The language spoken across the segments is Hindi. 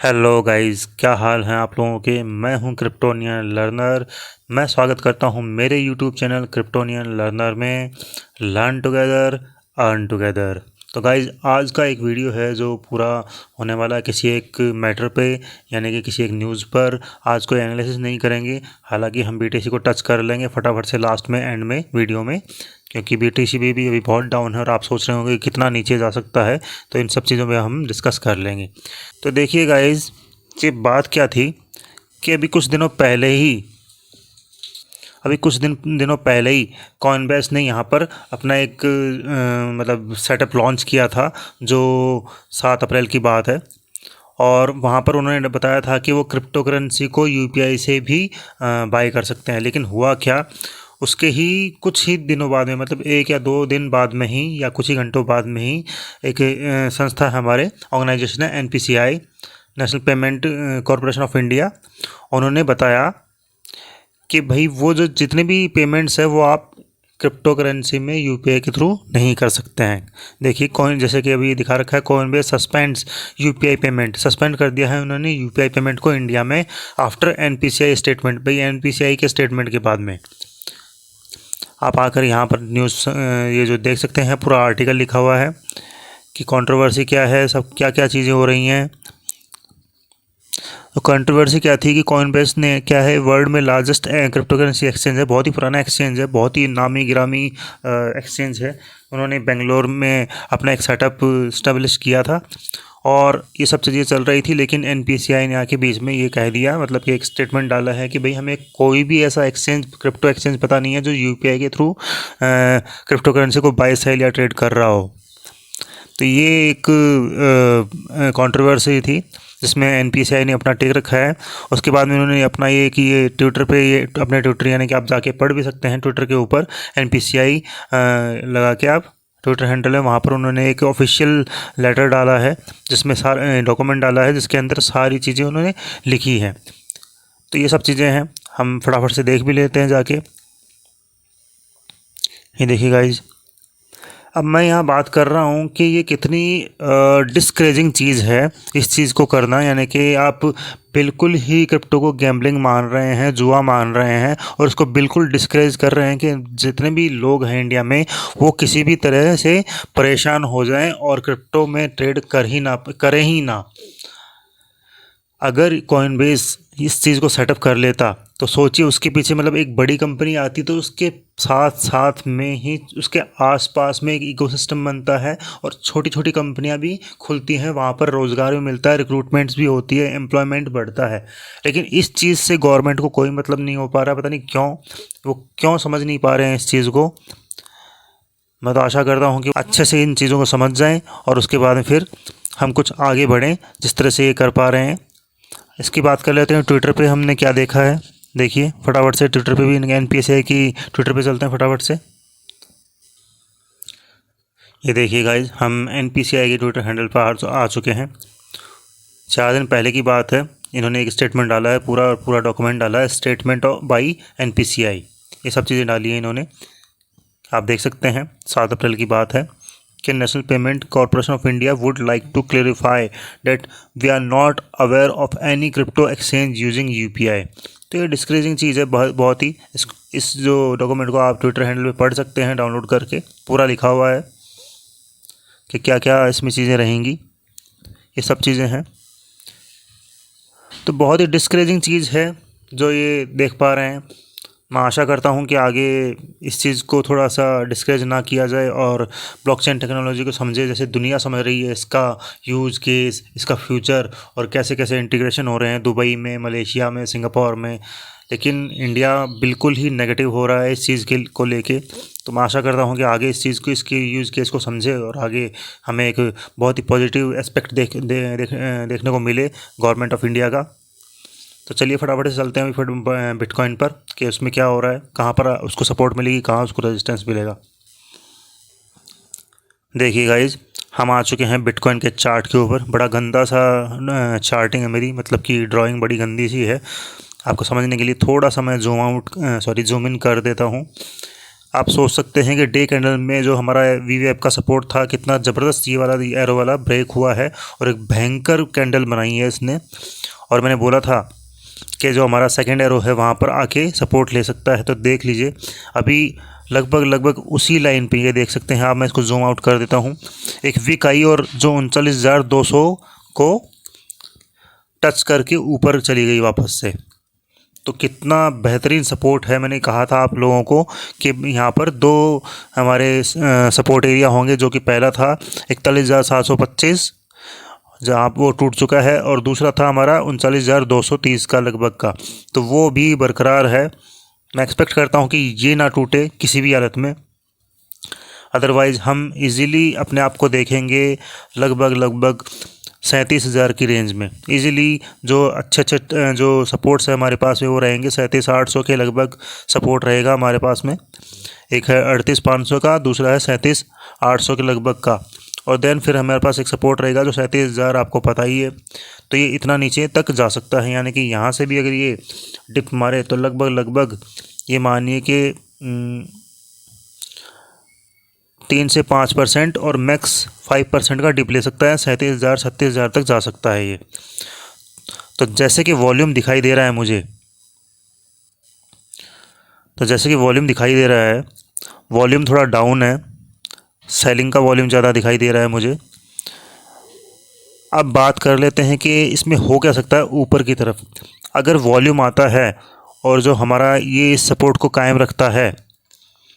हेलो गाइस, क्या हाल हैं आप लोगों के। मैं हूं क्रिप्टोनियन लर्नर। मैं स्वागत करता हूं मेरे यूट्यूब चैनल क्रिप्टोनियन लर्नर में। Learn together, earn together. तो गाइस, आज का एक वीडियो है जो पूरा होने वाला है किसी एक मैटर पे, यानी कि किसी एक न्यूज़ पर। आज कोई एनालिसिस नहीं करेंगे, हालांकि हम बीटीसी को टच कर लेंगे फटाफट से लास्ट में, एंड में, वीडियो में, क्योंकि बीटीसी भी अभी बहुत डाउन है और आप सोच रहे होंगे कि कितना नीचे जा सकता है। तो इन सब चीज़ों में हम डिस्कस कर लेंगे। तो देखिए गाइस, ये बात क्या थी कि अभी कुछ दिनों पहले ही कॉइनबेस ने यहाँ पर अपना एक मतलब सेटअप लॉन्च किया था, जो 7 अप्रैल की बात है। और वहाँ पर उन्होंने बताया था कि वो क्रिप्टो करेंसी को यूपीआई से भी बाय कर सकते हैं। लेकिन हुआ क्या, उसके ही कुछ ही दिनों बाद में, मतलब 1 या 2 दिन बाद में ही, या कुछ ही घंटों बाद में ही, एक संस्था है, हमारे ऑर्गेनाइजेशन है NPCI, national Payment Corporation of India. उन्होंने बताया कि भाई वो जो जितने भी पेमेंट्स है वो आप क्रिप्टो करेंसी में यूपीआई के थ्रू नहीं कर सकते हैं। देखिए, कॉइन, जैसे कि अभी दिखा रखा है, Coinbase suspends UPI payment, suspend कर दिया है उन्होंने यूपीआई पेमेंट को इंडिया में आफ्टर एनपीसीआई स्टेटमेंट। भाई एनपीसीआई के स्टेटमेंट के बाद में आप आकर यहाँ पर न्यूज़ ये जो देख सकते हैं, पूरा आर्टिकल लिखा हुआ है कि कंट्रोवर्सी क्या है, सब क्या क्या चीज़ें हो रही हैं। तो कंट्रोवर्सी क्या थी कि कॉइनबेस ने, क्या है, वर्ल्ड में लार्जेस्ट क्रिप्टो करेंसी एक्सचेंज है, बहुत ही पुराना एक्सचेंज है, बहुत ही नामी गिरामी एक्सचेंज है। उन्होंने बेंगलोर में अपना एक सेटअप स्टैब्लिश किया था और ये सब चीज़ें चल रही थी। लेकिन एनपीसीआई ने आके बीच में ये कह दिया, मतलब कि एक स्टेटमेंट डाला है कि भाई हमें कोई भी ऐसा एक्सचेंज, क्रिप्टो एक्सचेंज पता नहीं है जो यूपीआई के थ्रू क्रिप्टो करेंसी को बाय सेल या ट्रेड कर रहा हो। तो ये एक कंट्रोवर्सी थी जिसमें एनपीसीआई ने अपना टेक रखा है। उसके बाद में उन्होंने अपना ये कि ये ट्विटर पे, ये अपने ट्विटर, यानी कि आप जाके पढ़ भी सकते हैं ट्विटर के ऊपर, एनपीसीआई लगा के आप, ट्विटर हैंडल है, वहाँ पर उन्होंने एक ऑफिशियल लेटर डाला है जिसमें सारा डॉक्यूमेंट डाला है, जिसके अंदर सारी चीज़ें उन्होंने लिखी हैं। तो ये सब चीज़ें हैं, हम फटाफट से देख भी लेते हैं जाके। ये देखिए गाइज, अब मैं यहाँ बात कर रहा हूँ कि ये कितनी डिस्करेजिंग चीज़ है इस चीज़ को करना, यानी कि आप बिल्कुल ही क्रिप्टो को गैम्बलिंग मान रहे हैं, जुआ मान रहे हैं, और उसको बिल्कुल डिस्करेज कर रहे हैं कि जितने भी लोग हैं इंडिया में वो किसी भी तरह से परेशान हो जाएं और क्रिप्टो में ट्रेड करें ही ना। अगर कॉइनबेस इस चीज़ को सेटअप कर लेता तो सोचिए, उसके पीछे मतलब एक बड़ी कंपनी आती तो उसके साथ साथ में ही उसके आसपास में एक इकोसिस्टम बनता है और छोटी छोटी कंपनियां भी खुलती हैं, वहाँ पर रोज़गार भी मिलता है, रिक्रूटमेंट्स भी होती है, एम्प्लॉयमेंट बढ़ता है। लेकिन इस चीज़ से गवर्नमेंट को कोई मतलब नहीं हो पा रहा, पता नहीं क्यों, वो क्यों समझ नहीं पा रहे हैं इस चीज़ को। मैं तो आशा करता हूँ कि अच्छे से इन चीज़ों को समझ जाएं और उसके बाद में फिर हम कुछ आगे बढ़ें जिस तरह से ये कर पा रहे हैं। इसकी बात कर लेते हैं, ट्विटर पे हमने क्या देखा है। देखिए फटाफट से, ट्विटर पे भी एनपीसीआई की ट्विटर पे चलते हैं फटाफट से। ये देखिए गाइज, हम एनपीसीआई के ट्विटर हैंडल पर आ चुके हैं। 4 दिन पहले की बात है, इन्होंने एक स्टेटमेंट डाला है, पूरा पूरा डॉक्यूमेंट डाला है, स्टेटमेंट बाई एनपीसीआई, ये सब चीज़ें डाली हैं इन्होंने, आप देख सकते हैं। 7 अप्रैल की बात है कि National Payment Corporation of India would like to clarify that we are not aware of any crypto exchange using UPI. तो ये डिस्करेजिंग चीज़ है बहुत ही। इस जो डॉक्यूमेंट को आप ट्विटर हैंडल पे पढ़ सकते हैं डाउनलोड करके, पूरा लिखा हुआ है कि क्या क्या इसमें चीज़ें रहेंगी, ये सब चीज़ें हैं। तो बहुत ही डिस्करेजिंग चीज़ है जो ये देख पा रहे हैं। मैं आशा करता हूँ कि आगे इस चीज़ को थोड़ा सा डिस्करेज ना किया जाए और ब्लॉकचेन टेक्नोलॉजी को समझे जैसे दुनिया समझ रही है, इसका यूज़ केस, इसका फ्यूचर, और कैसे कैसे इंटीग्रेशन हो रहे हैं दुबई में, मलेशिया में, सिंगापुर में। लेकिन इंडिया बिल्कुल ही नेगेटिव हो रहा है इस चीज़ के को लेके। तो मैं आशा करता हूँ कि आगे इस चीज़ को, इसके यूज़ केस को समझे और आगे हमें एक बहुत ही पॉजिटिव एस्पेक्ट देखने को मिले गवर्नमेंट ऑफ इंडिया का। तो चलिए फटाफट से चलते हैं अभी फिर बिटकॉइन पर कि उसमें क्या हो रहा है, कहाँ पर उसको सपोर्ट मिलेगी, कहाँ उसको रेजिस्टेंस मिलेगा। देखिए गाइज, हम आ चुके हैं बिटकॉइन के चार्ट के ऊपर। बड़ा गंदा सा चार्टिंग है मेरी, मतलब कि ड्राइंग बड़ी गंदी सी है। आपको समझने के लिए थोड़ा सा मैं जूम इन कर देता हूँ। आप सोच सकते हैं कि डे कैंडल में जो हमारा वीवीएफ का सपोर्ट था कितना ज़बरदस्त ये वाला एरो वाला ब्रेक हुआ है और एक भयंकर कैंडल बनाई है इसने। और मैंने बोला था कि जो हमारा सेकंड एरो है वहाँ पर आके सपोर्ट ले सकता है। तो देख लीजिए अभी लगभग उसी लाइन पे ये देख सकते हैं आप। मैं इसको जूम आउट कर देता हूँ। एक विक आई और जो 39,200 को टच करके ऊपर चली गई वापस से। तो कितना बेहतरीन सपोर्ट है। मैंने कहा था आप लोगों को कि यहाँ पर दो हमारे सपोर्ट एरिया होंगे, जो कि पहला था 41,725 जहाँ वो टूट चुका है और दूसरा था हमारा 39,230 का लगभग का, तो वो भी बरकरार है। मैं एक्सपेक्ट करता हूँ कि ये ना टूटे किसी भी हालत में, अदरवाइज़ हम इजीली अपने आप को देखेंगे लगभग 37,000 की रेंज में इजीली। जो अच्छे जो सपोर्ट्स है हमारे पास में वो रहेंगे 37,800 के लगभग सपोर्ट रहेगा हमारे पास में। एक है 38,500 का, दूसरा है 37,800 के लगभग का, और देन फिर हमारे पास एक सपोर्ट रहेगा जो 37,000 आपको पता ही है। तो ये इतना नीचे तक जा सकता है, यानी कि यहाँ से भी अगर ये डिप मारे तो लगभग ये मानिए कि 3 से 5% और मैक्स 5% का डिप ले सकता है। 37,000 तक जा सकता है ये। तो जैसे कि वॉल्यूम दिखाई दे रहा है मुझे, वॉल्यूम थोड़ा डाउन है, सेलिंग का वॉल्यूम ज़्यादा दिखाई दे रहा है मुझे। अब बात कर लेते हैं कि इसमें हो क्या सकता है ऊपर की तरफ। अगर वॉल्यूम आता है और जो हमारा ये इस सपोर्ट को कायम रखता है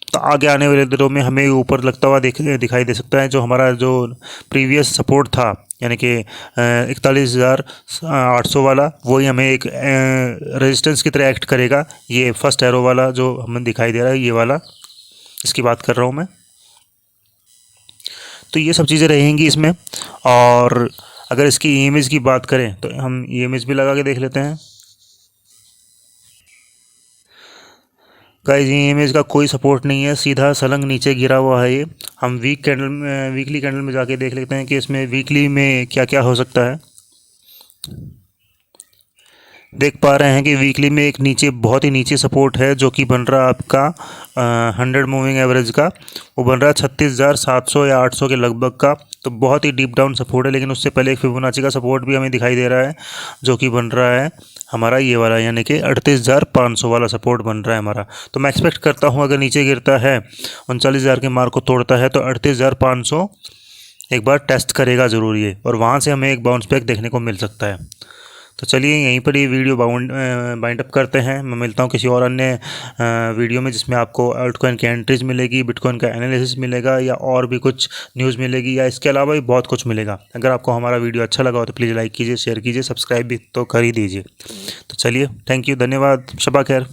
तो आगे आने वाले दिनों में हमें ऊपर लगता हुआ दिखाई दे सकता है। जो हमारा जो प्रीवियस सपोर्ट था यानी कि 41,800 वाला, वही हमें एक रेजिस्टेंस की तरह एक्ट करेगा। ये फर्स्ट एरो वाला जो हमें दिखाई दे रहा है, ये वाला, इसकी बात कर रहा हूँ मैं। तो ये सब चीज़ें रहेंगी इसमें। और अगर इसकी इमेज की बात करें तो हम इमेज भी लगा के देख लेते हैं। गाइस ये इमेज का कोई सपोर्ट नहीं है, सीधा सलंग नीचे गिरा हुआ है ये। हम वीकली कैंडल में जाके देख लेते हैं कि इसमें वीकली में क्या क्या हो सकता है। देख पा रहे हैं कि वीकली में एक नीचे बहुत ही नीचे सपोर्ट है जो कि बन रहा है आपका 100 मूविंग एवरेज का। वो बन रहा है 36,700 या 800 के लगभग का। तो बहुत ही डीप डाउन सपोर्ट है, लेकिन उससे पहले एक फिबोनाची का सपोर्ट भी हमें दिखाई दे रहा है जो कि बन रहा है हमारा ये वाला, यानी कि 38,500 वाला सपोर्ट बन रहा है हमारा। तो मैं एक्सपेक्ट करता हूँ अगर नीचे गिरता है 39,000 के मार्क को तोड़ता है तो 38,500 एक बार टेस्ट करेगा ज़रूर ये, और वहाँ से हमें एक बाउंस बैक देखने को मिल सकता है। तो चलिए यहीं पर ये वीडियो बाइंड अप करते हैं। मैं मिलता हूँ किसी और अन्य वीडियो में जिसमें आपको अल्टकॉइन की एंट्रीज मिलेगी, बिटकॉइन का एनालिसिस मिलेगा, या और भी कुछ न्यूज़ मिलेगी, या इसके अलावा भी बहुत कुछ मिलेगा। अगर आपको हमारा वीडियो अच्छा लगा हो तो प्लीज़ लाइक कीजिए, शेयर कीजिए, सब्सक्राइब भी तो कर ही दीजिए। तो चलिए, थैंक यू, धन्यवाद, शबा खैर।